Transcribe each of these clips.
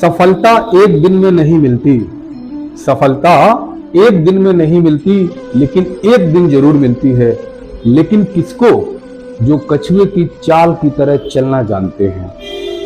सफलता एक दिन में नहीं मिलती। सफलता एक दिन में नहीं मिलती, लेकिन एक दिन जरूर मिलती है। लेकिन किसको? जो कछुए की चाल की तरह चलना जानते हैं।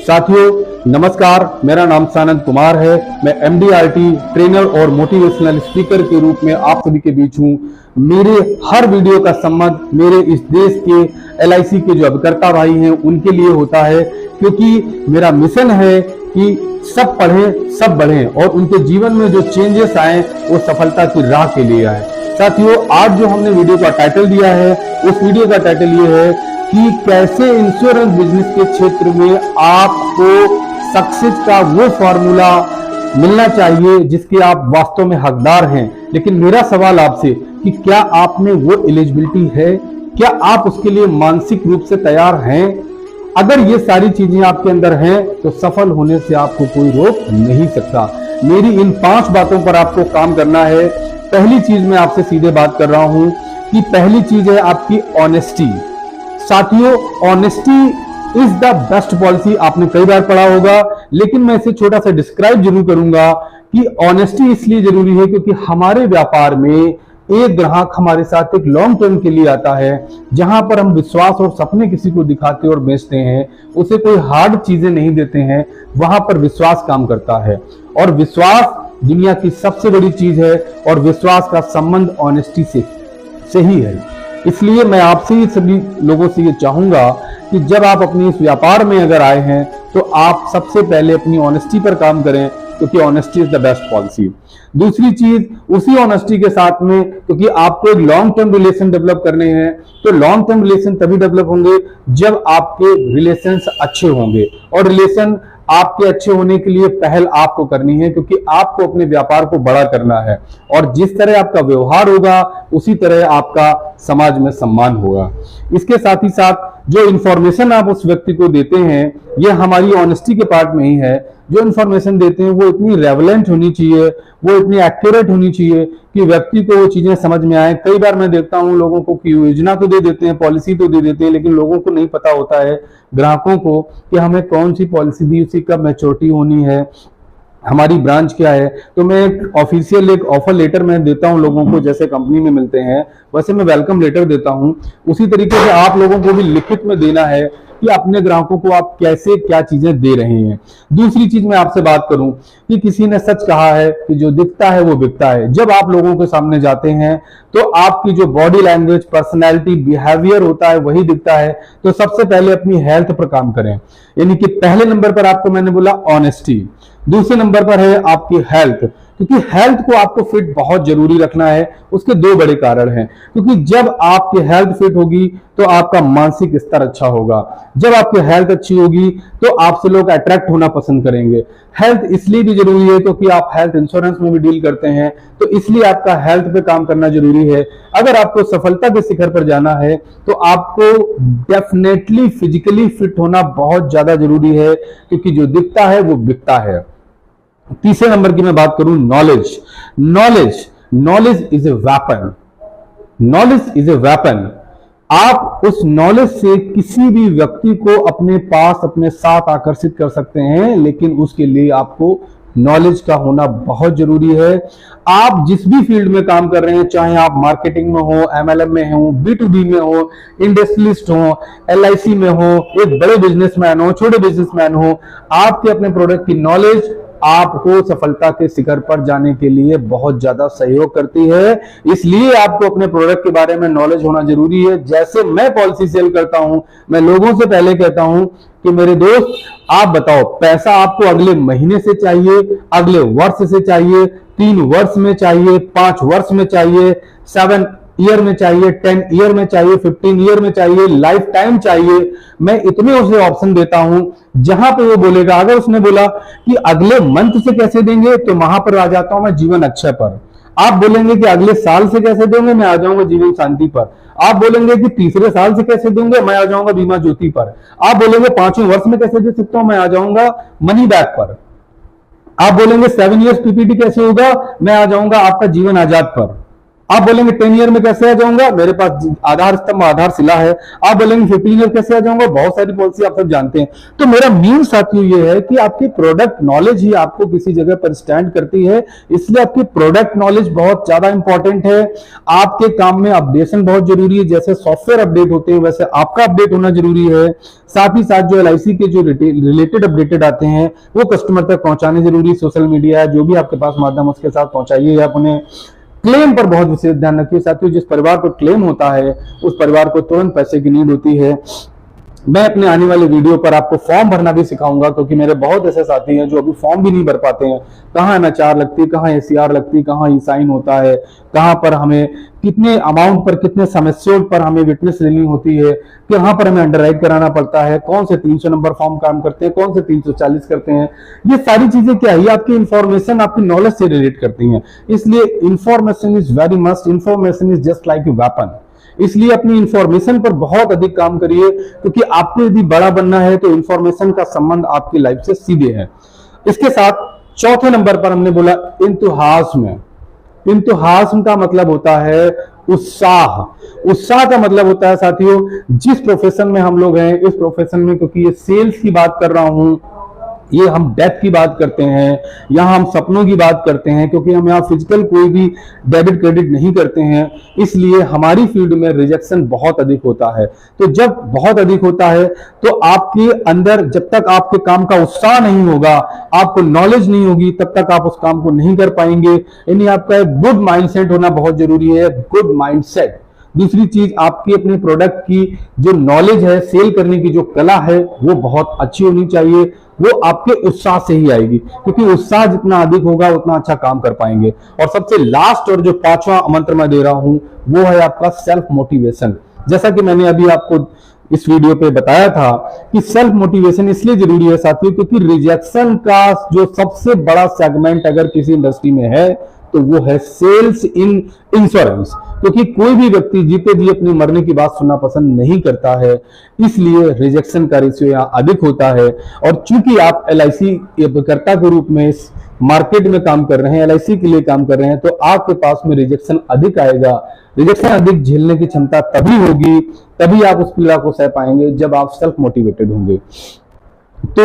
साथियों नमस्कार, मेरा नाम सानंद कुमार है। मैं MDRT ट्रेनर और मोटिवेशनल स्पीकर के रूप में आप सभी के बीच हूं। मेरे हर वीडियो का संबंध मेरे इस देश के LIC के जो अभिकर्ता भाई हैं उनके लिए होता है, क्योंकि मेरा मिशन है कि सब पढ़ें सब बढ़ें और उनके जीवन में जो चेंजेस आए वो सफलता की राह के लिए आए। साथियों आज जो हमने वीडियो का टाइटल दिया है, उस वीडियो का टाइटल ये है कि कैसे इंश्योरेंस बिजनेस के क्षेत्र में आपको सक्सेस का वो फॉर्मूला मिलना चाहिए जिसके आप वास्तव में हकदार हैं। लेकिन मेरा सवाल आपसे कि क्या आप में वो एलिजिबिलिटी है? क्या आप उसके लिए मानसिक रूप से तैयार हैं? अगर ये सारी चीजें आपके अंदर हैं तो सफल होने से आपको कोई रोक नहीं सकता। मेरी इन 5 बातों पर आपको काम करना है। पहली चीज मैं आपसे सीधे बात कर रहा हूं कि पहली चीज है आपकी ऑनेस्टी। साथियों honesty is the best policy. आपने कई बार पढ़ा होगा, लेकिन मैं इसे छोटा सा डिस्क्राइब जरूर करूंगा कि ऑनेस्टी इसलिए जरूरी है क्योंकि हमारे व्यापार में एक ग्राहक हमारे साथ एक लॉन्ग टर्म के लिए आता है, जहां पर हम विश्वास और सपने किसी को दिखाते और बेचते हैं, उसे कोई हार्ड चीजें नहीं देते हैं, वहां पर विश्वास काम करता है। और विश्वास दुनिया की सबसे बड़ी चीज है और विश्वास का संबंध ऑनेस्टी से ही है। इसलिए मैं आपसे ही सभी लोगों से ये चाहूंगा कि जब आप अपनी इस व्यापार में अगर आए हैं तो आप सबसे पहले अपनी ऑनेस्टी पर काम करें, क्योंकि honesty is the best policy. दूसरी चीज उसी ऑनेस्टी के साथ में, क्योंकि आपको एक लॉन्ग टर्म रिलेशन डेवलप करने हैं, तो लॉन्ग टर्म रिलेशन तभी डेवलप होंगे जब आपके रिलेशंस अच्छे होंगे। और रिलेशन आपके अच्छे होने के लिए पहल आपको करनी है, क्योंकि आपको अपने व्यापार को बड़ा करना है। और जिस तरह आपका व्यवहार होगा उसी तरह आपका समाज में सम्मान होगा। इसके साथ ही साथ जो इंफॉर्मेशन आप उस व्यक्ति को देते हैं, यह हमारी ऑनेस्टी के पार्ट में ही है। जो इंफॉर्मेशन देते हैं वो इतनी रेवलेंट होनी चाहिए, वो इतनी एक्यूरेट होनी चाहिए कि व्यक्ति को वो चीजें समझ में आए। कई बार मैं देखता हूं लोगों को कि योजना तो दे देते हैं, पॉलिसी तो दे देते हैं, लेकिन लोगों को नहीं पता होता है, ग्राहकों को, कि हमें कौन सी पॉलिसी दी, उसी कब मैच्योरिटी होनी है, हमारी ब्रांच क्या है। तो मैं एक ऑफिशियल एक ऑफर लेटर मैं देता हूं लोगों को, जैसे कंपनी में मिलते हैं वैसे मैं वेलकम लेटर देता हूं। उसी तरीके से आप लोगों को भी लिखित में देना है कि अपने ग्राहकों को आप कैसे क्या चीजें दे रहे हैं। दूसरी चीज मैं आपसे बात करूं कि किसी ने सच कहा है कि जो दिखता है वो बिकता है। जब आप लोगों के सामने जाते हैं तो आपकी जो बॉडी लैंग्वेज, पर्सनैलिटी, बिहेवियर होता है वही दिखता है। तो सबसे पहले अपनी हेल्थ पर काम करें, यानी कि पहले नंबर पर आपको मैंने बोला ऑनेस्टी, दूसरे नंबर पर है आपकी हेल्थ, क्योंकि हेल्थ को आपको फिट बहुत जरूरी रखना है। उसके 2 बड़े कारण हैं, क्योंकि जब आपकी हेल्थ फिट होगी तो आपका मानसिक स्तर अच्छा होगा। जब आपकी हेल्थ अच्छी होगी तो आपसे लोग अट्रैक्ट होना पसंद करेंगे। हेल्थ इसलिए भी जरूरी है क्योंकि आप हेल्थ इंश्योरेंस में भी डील करते हैं, तो इसलिए आपका हेल्थ पे काम करना जरूरी है। अगर आपको सफलता के शिखर पर जाना है तो आपको डेफिनेटली फिजिकली फिट होना बहुत ज्यादा जरूरी है, क्योंकि जो दिखता है वो बिकता है। तीसरे नंबर की मैं बात करूं knowledge. Knowledge is a weapon. Knowledge is a weapon. आप उस नॉलेज से किसी भी व्यक्ति को अपने पास अपने साथ आकर्षित कर सकते हैं, लेकिन उसके लिए आपको नॉलेज का होना बहुत जरूरी है। आप जिस भी फील्ड में काम कर रहे हैं, चाहे आप मार्केटिंग में हो, MLM में हो, B2B में हो, इंडस्ट्रियलिस्ट हो, LIC में हो, एक बड़े बिजनेसमैन हो, छोटे बिजनेसमैन हो, आपके अपने प्रोडक्ट की नॉलेज आपको सफलता के शिखर पर जाने के लिए बहुत ज्यादा सहयोग करती है। इसलिए आपको अपने प्रोडक्ट के बारे में नॉलेज होना जरूरी है। जैसे मैं पॉलिसी सेल करता हूं, मैं लोगों से पहले कहता हूं कि मेरे दोस्त आप बताओ पैसा आपको अगले महीने से चाहिए, अगले वर्ष से चाहिए, 3 वर्ष में चाहिए, 5 वर्ष में चाहिए, 7 ईयर में चाहिए, 10 ईयर में चाहिए, 15 ईयर में चाहिए, लाइफ टाइम चाहिए। मैं इतने उसे ऑप्शन देता हूं जहां पे वो बोलेगा। अगर उसने बोला कि अगले मंथ से कैसे देंगे, तो वहां पर आ जाता हूं मैं जीवन अच्छे पर। आप बोलेंगे कि अगले साल से कैसे देंगे, मैं आ जाऊंगा जीवन शांति पर। आप बोलेंगे कि तीसरे साल से कैसे देंगे, मैं आ जाऊंगा बीमा ज्योति पर। आप बोलेंगे 5वें वर्ष में कैसे दे सकता हूं, मैं आ जाऊंगा मनी बैक पर। आप बोलेंगे 7 इयर्स PPT कैसे होगा, मैं आ जाऊंगा आपका जीवन आजाद पर। आप बोलेंगे 10 ईयर में कैसे आ जाऊंगा, मेरे पास आधार स्तंभ आधारशिला है। आप बोलेंगे 15 ईयर कैसे आ जाऊंगा, बहुत सारी पॉलिसी आप सब जानते हैं। तो मेरा मेन साथियों ये है कि आपकी प्रोडक्ट नॉलेज ही आपको किसी जगह पर स्टैंड करती है, इसलिए आपकी प्रोडक्ट नॉलेज बहुत ज्यादा इंपॉर्टेंट है। आपके काम में अपडेशन बहुत जरूरी है, जैसे सॉफ्टवेयर अपडेट होते हैं वैसे आपका अपडेट होना जरूरी है। साथ ही साथ जो LIC के जो रिलेटेड अपडेटेड आते हैं वो कस्टमर तक पहुंचाने जरूरी। सोशल मीडिया जो भी आपके पास माध्यम उसके साथ पहुंचाइए। आप उन्हें क्लेम पर बहुत विशेष ध्यान रखिए साथियों। जिस परिवार पर क्लेम होता है उस परिवार को तुरंत पैसे की नीड होती है। मैं अपने आने वाले वीडियो पर आपको फॉर्म भरना भी सिखाऊंगा, क्योंकि मेरे बहुत ऐसे साथी हैं जो अभी फॉर्म भी नहीं भर पाते हैं। कहाँ MHR लगती है, कहाँ ACR लगती है, कहाँ E-साइन होता है, कहाँ पर हमें कितने अमाउंट पर कितने समस्यों पर हमें विटनेस लेनी होती है, कहाँ पर हमें अंडरराइट कराना पड़ता है, कौन से 300 नंबर फॉर्म काम करते हैं, कौन से 340 करते हैं। ये सारी चीजें क्या है, आपकी इंफॉर्मेशन आपकी नॉलेज से रिलेट करती हैं। इसलिए information is very must, information is just like a weapon. इसलिए अपनी इंफॉर्मेशन पर बहुत अधिक काम करिए, क्योंकि आपको यदि बड़ा बनना है तो इंफॉर्मेशन का संबंध आपकी लाइफ से सीधे है। इसके साथ चौथे नंबर पर हमने बोला इंतुहास्म। इंतुहास्म का मतलब होता है उत्साह। उत्साह का मतलब होता है साथियों, जिस प्रोफेशन में हम लोग हैं, इस प्रोफेशन में, क्योंकि ये सेल्स की बात कर रहा हूं, ये हम डेथ की बात करते हैं, यहां हम सपनों की बात करते हैं, क्योंकि हम यहाँ फिजिकल कोई भी डेबिट क्रेडिट नहीं करते हैं, इसलिए हमारी फील्ड में रिजेक्शन बहुत अधिक होता है। तो जब बहुत अधिक होता है तो आपके अंदर जब तक आपके काम का उत्साह नहीं होगा, आपको नॉलेज नहीं होगी, तब तक आप उस काम को नहीं कर पाएंगे। यानी आपका एक गुड माइंडसेट होना बहुत जरूरी है, गुड माइंडसेट। दूसरी चीज, आपकी अपने प्रोडक्ट की जो नॉलेज है, सेल करने की जो कला है, वो बहुत अच्छी होनी चाहिए। वो आपके उत्साह से ही आएगी, क्योंकि उत्साह जितना अधिक होगा उतना अच्छा काम कर पाएंगे। और सबसे लास्ट और जो 5वां मंत्र मैं दे रहा हूं वो है आपका सेल्फ मोटिवेशन। जैसा कि मैंने अभी आपको इस वीडियो पे बताया था कि सेल्फ मोटिवेशन इसलिए जरूरी है साथियों, क्योंकि रिजेक्शन का जो सबसे बड़ा सेगमेंट अगर किसी इंडस्ट्री में है तो वो है सेल्स इन इंश्योरेंस। क्योंकि कोई भी व्यक्ति जीते जी अपनी मरने की बात सुनना पसंद नहीं करता है, इसलिए रिजेक्शन का रेशियो यहाँ अधिक होता है। और चूंकि आप LIC कर्ता के रूप में इस मार्केट में काम कर रहे हैं, LIC के लिए काम कर रहे हैं, तो आपके पास में रिजेक्शन अधिक आएगा। रिजेक्शन अधिक झेलने की क्षमता तभी होगी, तभी आप उस पीड़ा को सह पाएंगे जब आप सेल्फ मोटिवेटेड होंगे। तो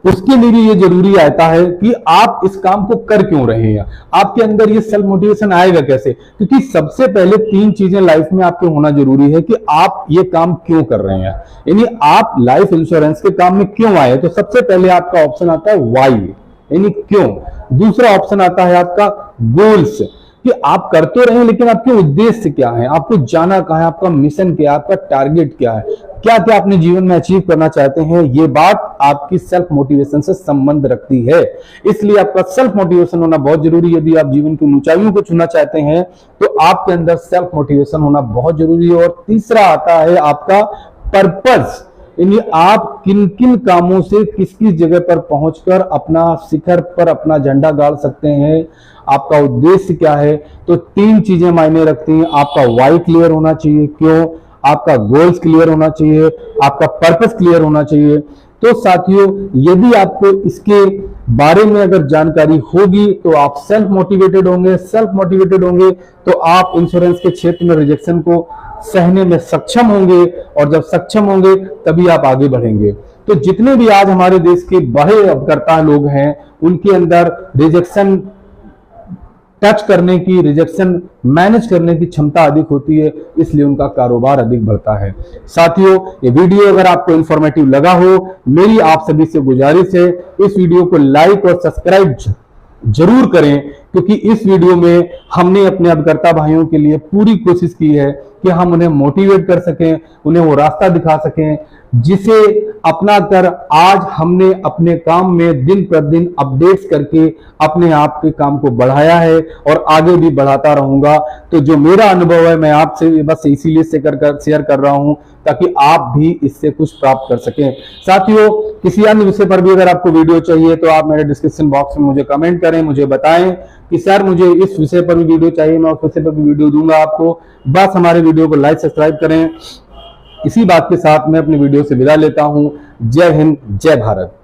उसके लिए भी ये जरूरी आता है कि आप इस काम को कर क्यों रहे हैं, आपके अंदर ये सेल्फ मोटिवेशन आएगा कैसे। क्योंकि सबसे पहले 3 चीजें लाइफ में आपके होना जरूरी है कि आप ये काम क्यों कर रहे हैं, यानी आप लाइफ इंश्योरेंस के काम में क्यों आए। तो सबसे पहले आपका ऑप्शन आता है व्हाई, यानी क्यों। दूसरा ऑप्शन आता है आपका गोल्स, कि आप कर तो रहे हैं लेकिन आपके उद्देश्य क्या है, आपको जाना कहां है, आपका मिशन क्या है, आपका टारगेट क्या है, क्या क्या अपने जीवन में अचीव करना चाहते हैं। ये बात आपकी सेल्फ मोटिवेशन से संबंध रखती है। इसलिए आपका सेल्फ मोटिवेशन होना बहुत जरूरी है। यदि आप जीवन की ऊंचाइयों को छूना चाहते हैं तो आपके अंदर सेल्फ मोटिवेशन होना बहुत जरूरी है। और तीसरा आता है आपका पर्पस, यानी आप किन किन कामों से किस किस जगह पर पहुंचकर अपना शिखर पर अपना झंडा गाड़ सकते हैं, आपका उद्देश्य क्या है। तो 3 चीजें मायने रखती हैं। आपका वाई क्लियर होना चाहिए, क्यों, आपका गोल्स क्लियर होना चाहिए, आपका पर्पस क्लियर होना चाहिए। तो साथियों, यदि आपको इसके बारे में अगर जानकारी होगी तो आप सेल्फ मोटिवेटेड होंगे। सेल्फ मोटिवेटेड होंगे तो आप इंश्योरेंस के क्षेत्र में रिजेक्शन को सहने में सक्षम होंगे, और जब सक्षम होंगे तभी आप आगे बढ़ेंगे। तो जितने भी आज हमारे देश के बड़े अभिकर्ता लोग हैं, उनके अंदर रिजेक्शन टच करने की, रिजेक्शन मैनेज करने की क्षमता अधिक होती है, इसलिए उनका कारोबार अधिक बढ़ता है। साथियों, ये वीडियो अगर आपको इंफॉर्मेटिव लगा हो, मेरी आप सभी से गुजारिश है इस वीडियो को लाइक और सब्सक्राइब जरूर करें, क्योंकि इस वीडियो में हमने अपने अभिकर्ता भाइयों के लिए पूरी कोशिश की है कि हम उन्हें मोटिवेट कर सकें, उन्हें वो रास्ता दिखा सकें जिसे अपना कर आज हमने अपने काम में दिन प्रतिदिन अपडेट्स करके अपने आप के काम को बढ़ाया है और आगे भी बढ़ाता रहूंगा। तो जो मेरा अनुभव है मैं आपसे बस इसीलिए शेयर कर रहा हूं ताकि आप भी इससे कुछ प्राप्त कर सकें। साथियों, किसी अन्य विषय पर भी अगर आपको वीडियो चाहिए तो आप मेरे डिस्क्रिप्शन बॉक्स में मुझे कमेंट करें, मुझे बताएं कि सर मुझे इस विषय पर भी वीडियो चाहिए, मैं उस विषय पर भी वीडियो दूंगा आपको। बस हमारे वीडियो को लाइक सब्सक्राइब करें। इसी बात के साथ मैं अपनी वीडियो से विदा लेता हूं। जय हिंद, जय भारत।